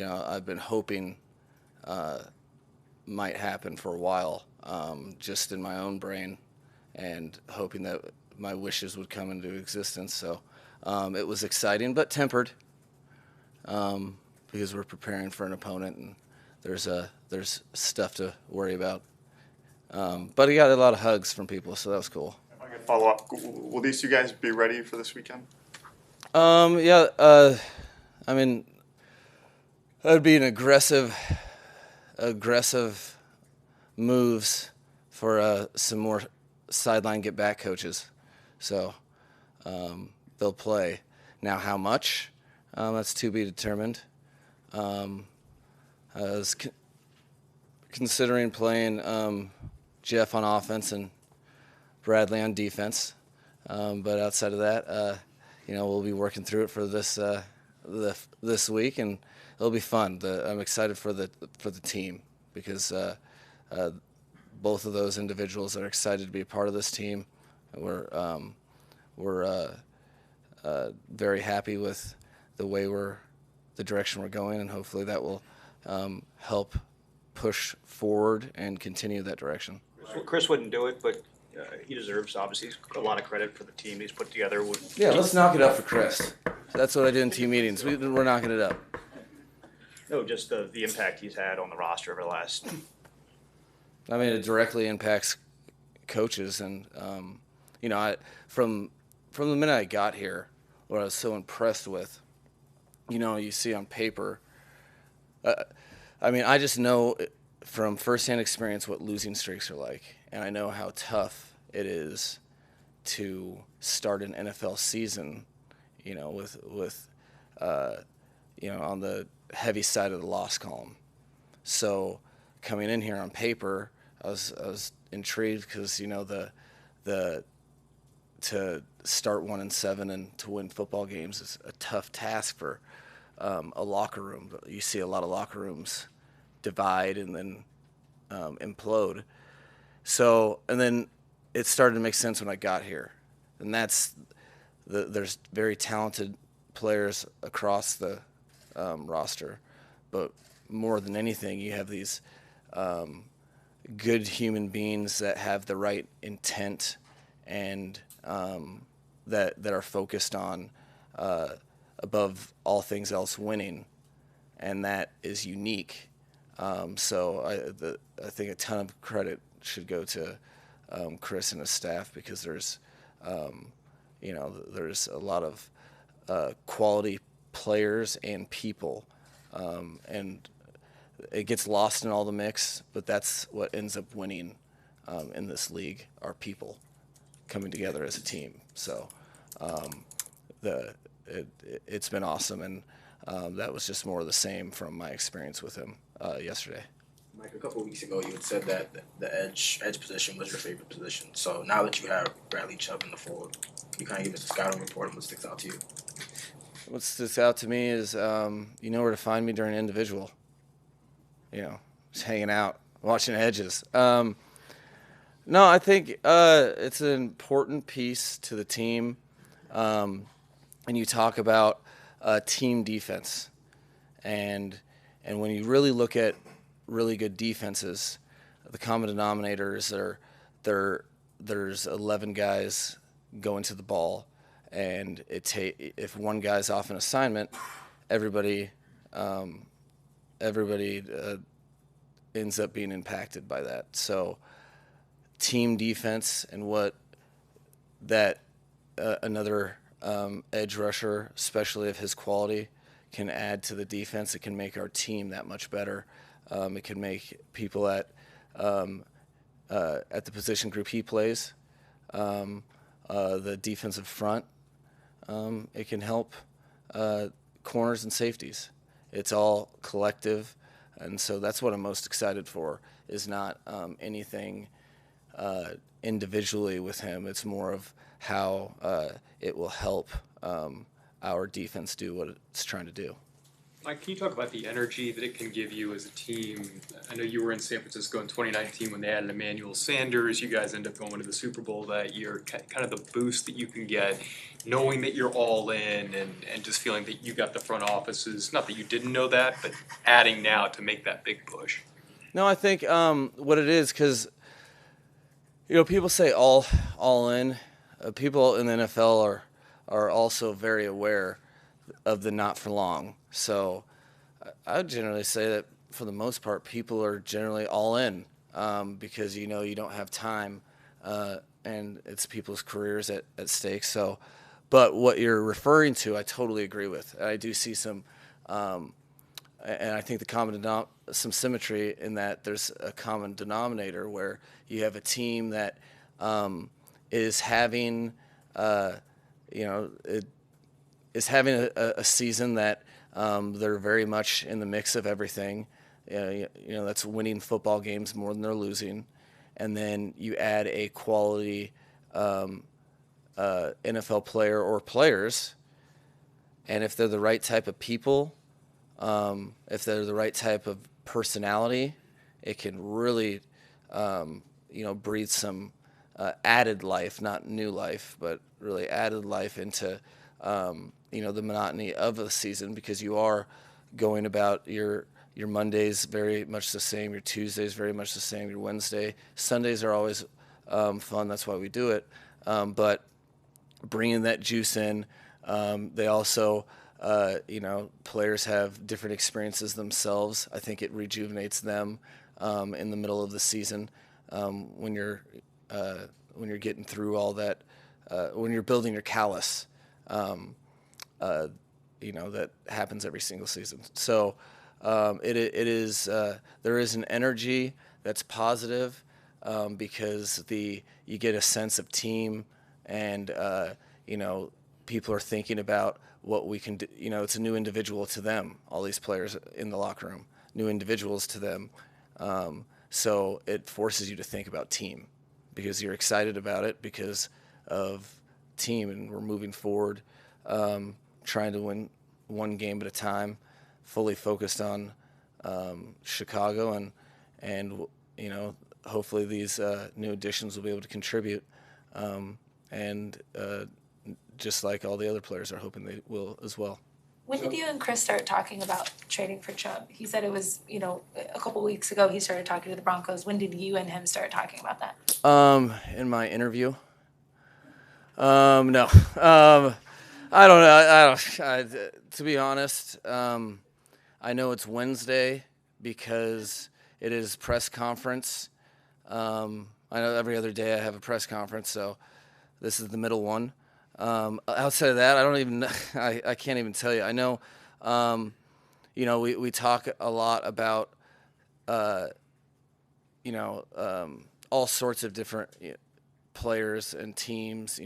I've been hoping might happen for a while, just in my own brain, and hoping that my wishes would come into existence. So it was exciting, but tempered, because we're preparing for an opponent, and there's stuff to worry about. But he got a lot of hugs from people, so that was cool. If I could follow up, will these two guys be ready for this weekend? Yeah, I mean, that would be an aggressive moves for some more sideline get back coaches. So they'll play. Now, how much? That's to be determined. I was considering playing Jeff on offense and Bradley on defense, but outside of that, we'll be working through it for this week, and it'll be fun. I'm excited for the team because both of those individuals are excited to be a part of this team. We're very happy with the direction we're going, and hopefully that will help push forward and continue that direction. Chris wouldn't do it, but he deserves, obviously, a lot of credit for the team he's put together. Yeah, let's knock it up for Chris. That's what I did in team meetings. We're knocking it up. No, just the impact he's had on the roster over the last. I mean, it directly impacts coaches, and from the minute I got here, what I was so impressed with, you see on paper. I just know from firsthand experience what losing streaks are like, and I know how tough it is to start an NFL season, with on the heavy side of the loss column. So coming in here on paper, I was intrigued because the to start 1-7 and to win football games is a tough task for a locker room. You see a lot of locker rooms divide and then implode. So, and then it started to make sense when I got here, and there's very talented players across the roster, but more than anything, you have these good human beings that have the right intent and that are focused on above all things else winning, and that is unique. So I think a ton of credit should go to Chris and his staff, because there's a lot of quality players and people, and it gets lost in all the mix, but that's what ends up winning in this league, are people coming together as a team. So it's been awesome, and that was just more of the same from my experience with him yesterday. Mike, a couple of weeks ago, you had said that the edge position was your favorite position. So now that you have Bradley, Chubb in the fold, you kind of give us a scouting report on what sticks out to you. What sticks out to me is you know where to find me during individual. Just hanging out, watching edges. No, I think it's an important piece to the team. And you talk about team defense, and when you really look at really good defenses, the common denominators are there's 11 guys going to the ball, and if one guy's off an assignment, everybody ends up being impacted by that. So team defense, and what that another edge rusher, especially of his quality, can add to the defense. It can make our team that much better. It can make people at the position group he plays, the defensive front. It can help corners and safeties. It's all collective, and so that's what I'm most excited for. Is not anything individually with him. It's more of how it will help our defense do what it's trying to do. Mike, can you talk about the energy that it can give you as a team? I know you were in San Francisco in 2019 when they added Emmanuel Sanders. You guys end up going to the Super Bowl that year. Kind of the boost that you can get, knowing that you're all in and just feeling that you got the front offices, not that you didn't know that, but adding now to make that big push. No, I think what it is, because people say all in. People in the NFL are also very aware of the not for long. So I would generally say that for the most part, people are generally all in because you don't have time and it's people's careers at stake. So, but what you're referring to, I totally agree with. I do see some, and I think some symmetry in that there's a common denominator where you have a team that is having, is having a season that they're very much in the mix of everything. That's winning football games more than they're losing. And then you add a quality NFL player or players, and if they're the right type of people, if they're the right type of personality, it can really, breathe some added life, not new life, but really added life into the monotony of the season, because you are going about your Mondays very much the same, your Tuesdays very much the same, your Wednesday. Sundays are always fun. That's why we do it. But bringing that juice in, they also, players have different experiences themselves. I think it rejuvenates them in the middle of the season when you're getting through all that, when you're building your callus. That happens every single season. So it is there is an energy that's positive because you get a sense of team, and people are thinking about what we can do. It's a new individual to them. All these players in the locker room, new individuals to them. So it forces you to think about team because you're excited about it because of team, and we're moving forward. Trying to win one game at a time, fully focused on Chicago, and hopefully these new additions will be able to contribute, and just like all the other players are hoping they will as well. When did you and Chris start talking about trading for Chubb? He said it was, a couple weeks ago he started talking to the Broncos. When did you and him start talking about that? In my interview. No. I don't know. To be honest, I know it's Wednesday because it is press conference. I know every other day I have a press conference, so this is the middle one. Outside of that, I don't even. I can't even tell you. I know. We talk a lot about, all sorts of different players and teams.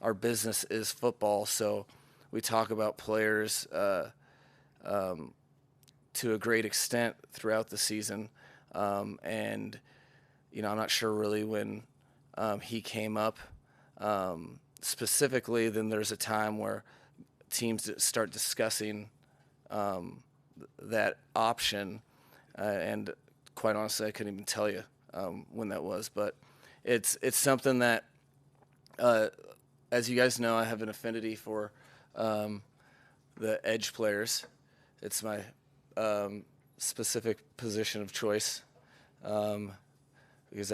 Our business is football, so we talk about players to a great extent throughout the season. And I'm not sure really when he came up specifically. Then there's a time where teams start discussing that option, and quite honestly, I couldn't even tell you when that was. But it's something that. As you guys know, I have an affinity for the edge players. It's my specific position of choice because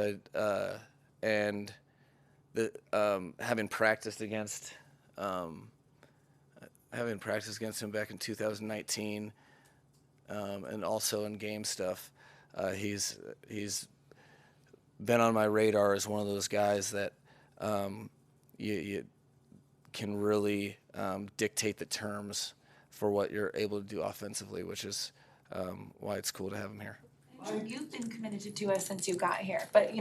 having practiced against him back in 2019, and also in game stuff, he's been on my radar as one of those guys that. You can really dictate the terms for what you're able to do offensively, which is why it's cool to have him here. You've been committed to Tua since you got here, but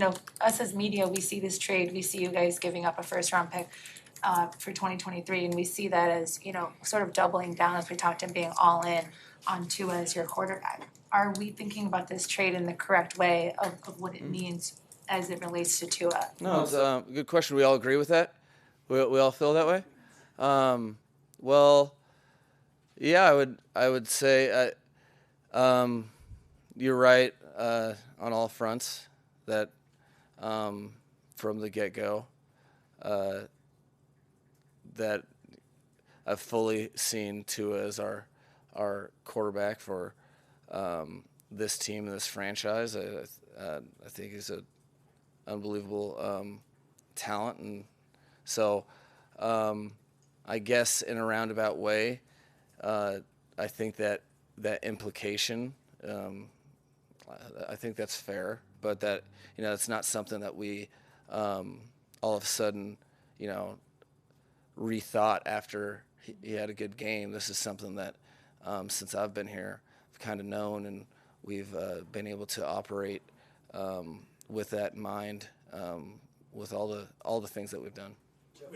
us as media, we see this trade. We see you guys giving up a first-round pick for 2023, and we see that as sort of doubling down, as we talked, and being all in on Tua as your quarterback. Are we thinking about this trade in the correct way of what it means as it relates to Tua? No, it's a good question. We all agree with that? We all feel that way? Well, Yeah, I would say you're right on all fronts that from the get-go that I've fully seen Tua as our quarterback for this team and this franchise. I think he's an unbelievable talent, and so I guess in a roundabout way, I think that implication. I think that's fair, but that it's not something that we all of a sudden rethought after he had a good game. This is something that since I've been here, I've kind of known, and we've been able to operate with that in mind, with all the things that we've done.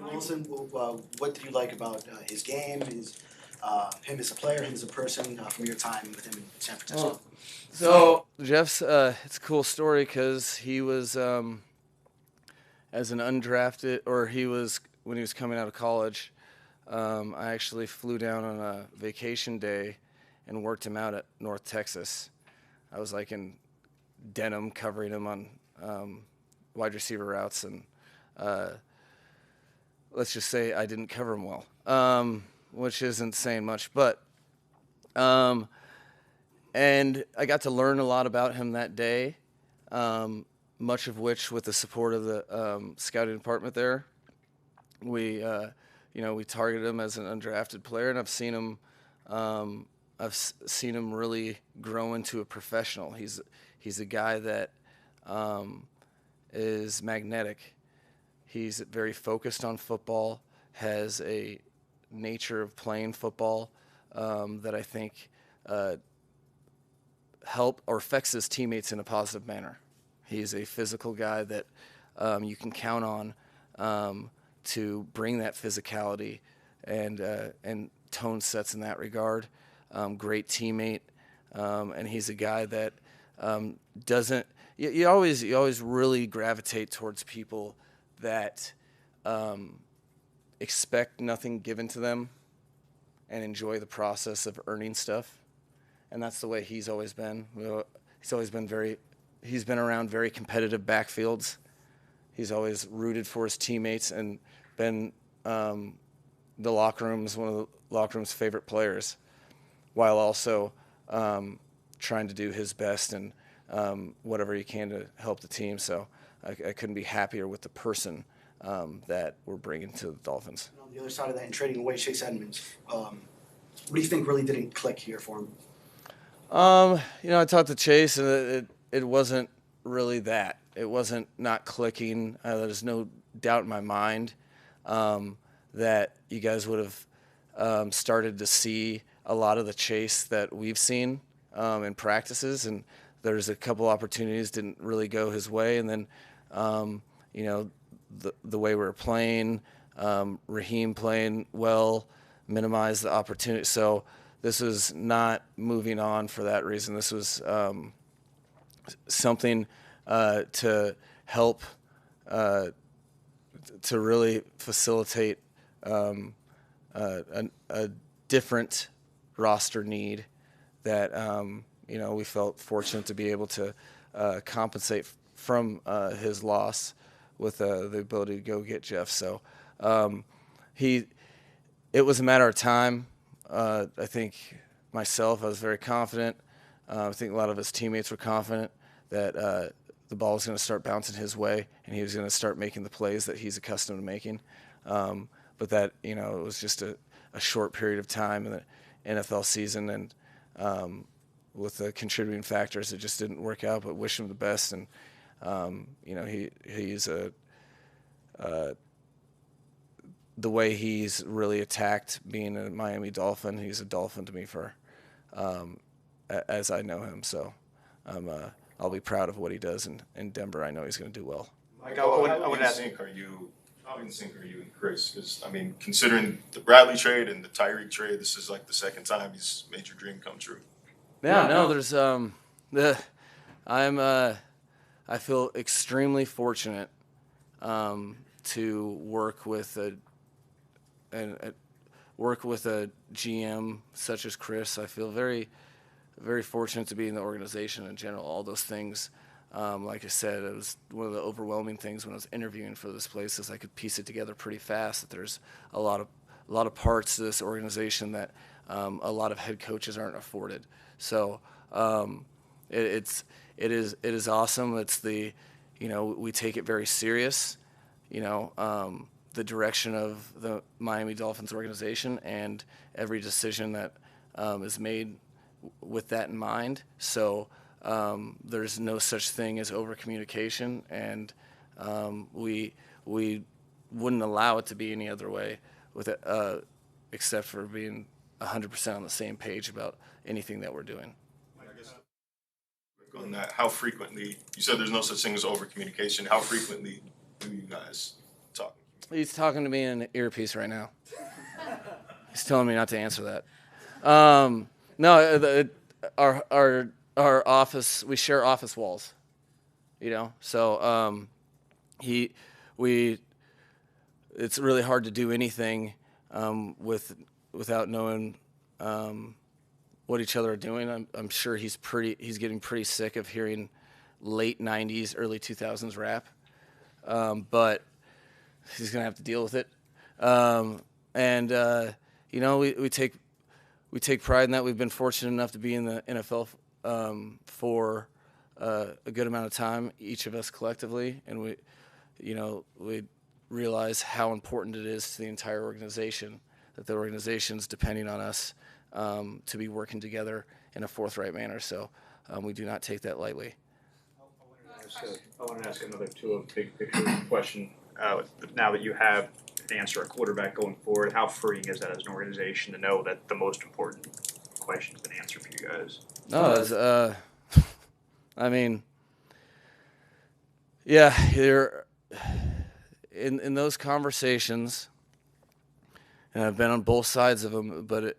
Wilson, what did you like about his game, him as a player, him as a person, from your time with him in San Francisco? Well, so Jeff's it's a cool story because he was as an undrafted, or he was when he was coming out of college. I actually flew down on a vacation day and worked him out at North Texas. I was like in denim covering him on wide receiver routes, and let's just say I didn't cover him well, which isn't saying much. But and I got to learn a lot about him that day, much of which with the support of the scouting department there. We targeted him as an undrafted player, and I've seen him really grow into a professional. He's a guy that is magnetic. He's very focused on football, has a nature of playing football that I think help or affects his teammates in a positive manner. He's a physical guy that you can count on to bring that physicality and tone sets in that regard. Great teammate, and he's a guy that doesn't. You always really gravitate towards people that expect nothing given to them and enjoy the process of earning stuff. And that's the way he's always been. He's been around very competitive backfields. He's always rooted for his teammates and been one of the locker room's favorite players, while also trying to do his best and whatever he can to help the team. So I couldn't be happier with the person that we're bringing to the Dolphins. And on the other side of that, in trading away Chase Edmonds, what do you think really didn't click here for him? I talked to Chase, and it wasn't really that. It wasn't not clicking. There's no doubt in my mind that you guys would have started to see a lot of the Chase that we've seen in practices, and there's a couple opportunities didn't really go his way, and then the way we were playing, Raheem playing well, minimized the opportunity. So this was not moving on for that reason. This was something to help to really facilitate a different roster need that we felt fortunate to be able to compensate from his loss with the ability to go get Jeff. So it was a matter of time. I think myself, I was very confident. I think a lot of his teammates were confident that the ball was going to start bouncing his way and he was going to start making the plays that he's accustomed to making. But that, it was just a short period of time in the NFL season, and with the contributing factors, it just didn't work out. But wish him the best, and he's the way he's really attacked being a Miami Dolphin. He's a Dolphin to me for as I know him. So I'll be proud of what he does in Denver. I know he's going to do well. Mike, I would ask. How in sync are you and Chris? Because considering the Bradley trade and the Tyreek trade, this is like the second time he's made your dream come true. Yeah, no, there's I feel extremely fortunate to work with work with a GM such as Chris. I feel very, very fortunate to be in the organization in general. All those things, like I said, it was one of the overwhelming things when I was interviewing for this place is I could piece it together pretty fast. That there's a lot of parts to this organization that a lot of head coaches aren't afforded. So it is awesome. It's we take it very serious. The direction of the Miami Dolphins organization and every decision that is made with that in mind. So there's no such thing as over communication, and we wouldn't allow it to be any other way with it, except for being 100% on the same page about anything that we're doing. I guess on that, how frequently, you said there's no such thing as over communication, how frequently do you guys talk? He's talking to me in an earpiece right now. He's telling me not to answer that. No, our office, we share office walls, so it's really hard to do anything without knowing what each other are doing. I'm sure he's getting pretty sick of hearing late 90s, early 2000s rap, but he's gonna have to deal with it. We take pride in that. We've been fortunate enough to be in the NFL for a good amount of time, each of us collectively, and we realize how important it is to the entire organization, that the organization's depending on us to be working together in a forthright manner. So we do not take that lightly. I wanted to ask another big picture question. Now that you have to answer a quarterback going forward, how freeing is that as an organization to know that the most important question's been answered for you guys? No, you're in those conversations, and I've been on both sides of them, but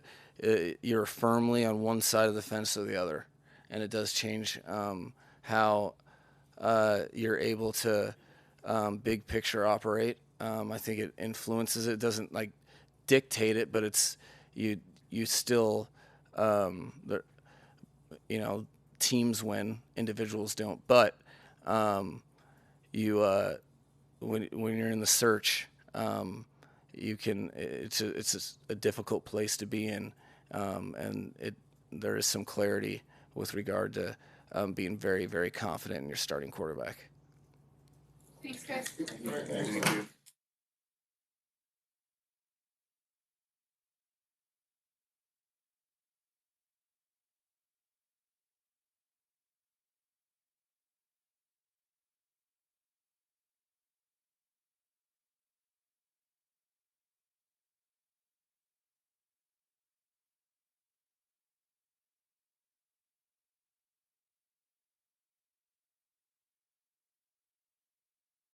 you're firmly on one side of the fence or the other, and it does change how you're able to big picture operate. I think it influences it. It doesn't dictate it, but it's you still teams win, individuals don't. But when you're in the search, it's a difficult place to be in, and there is some clarity with regard to being very, very confident in your starting quarterback. Thanks, guys. Thank you.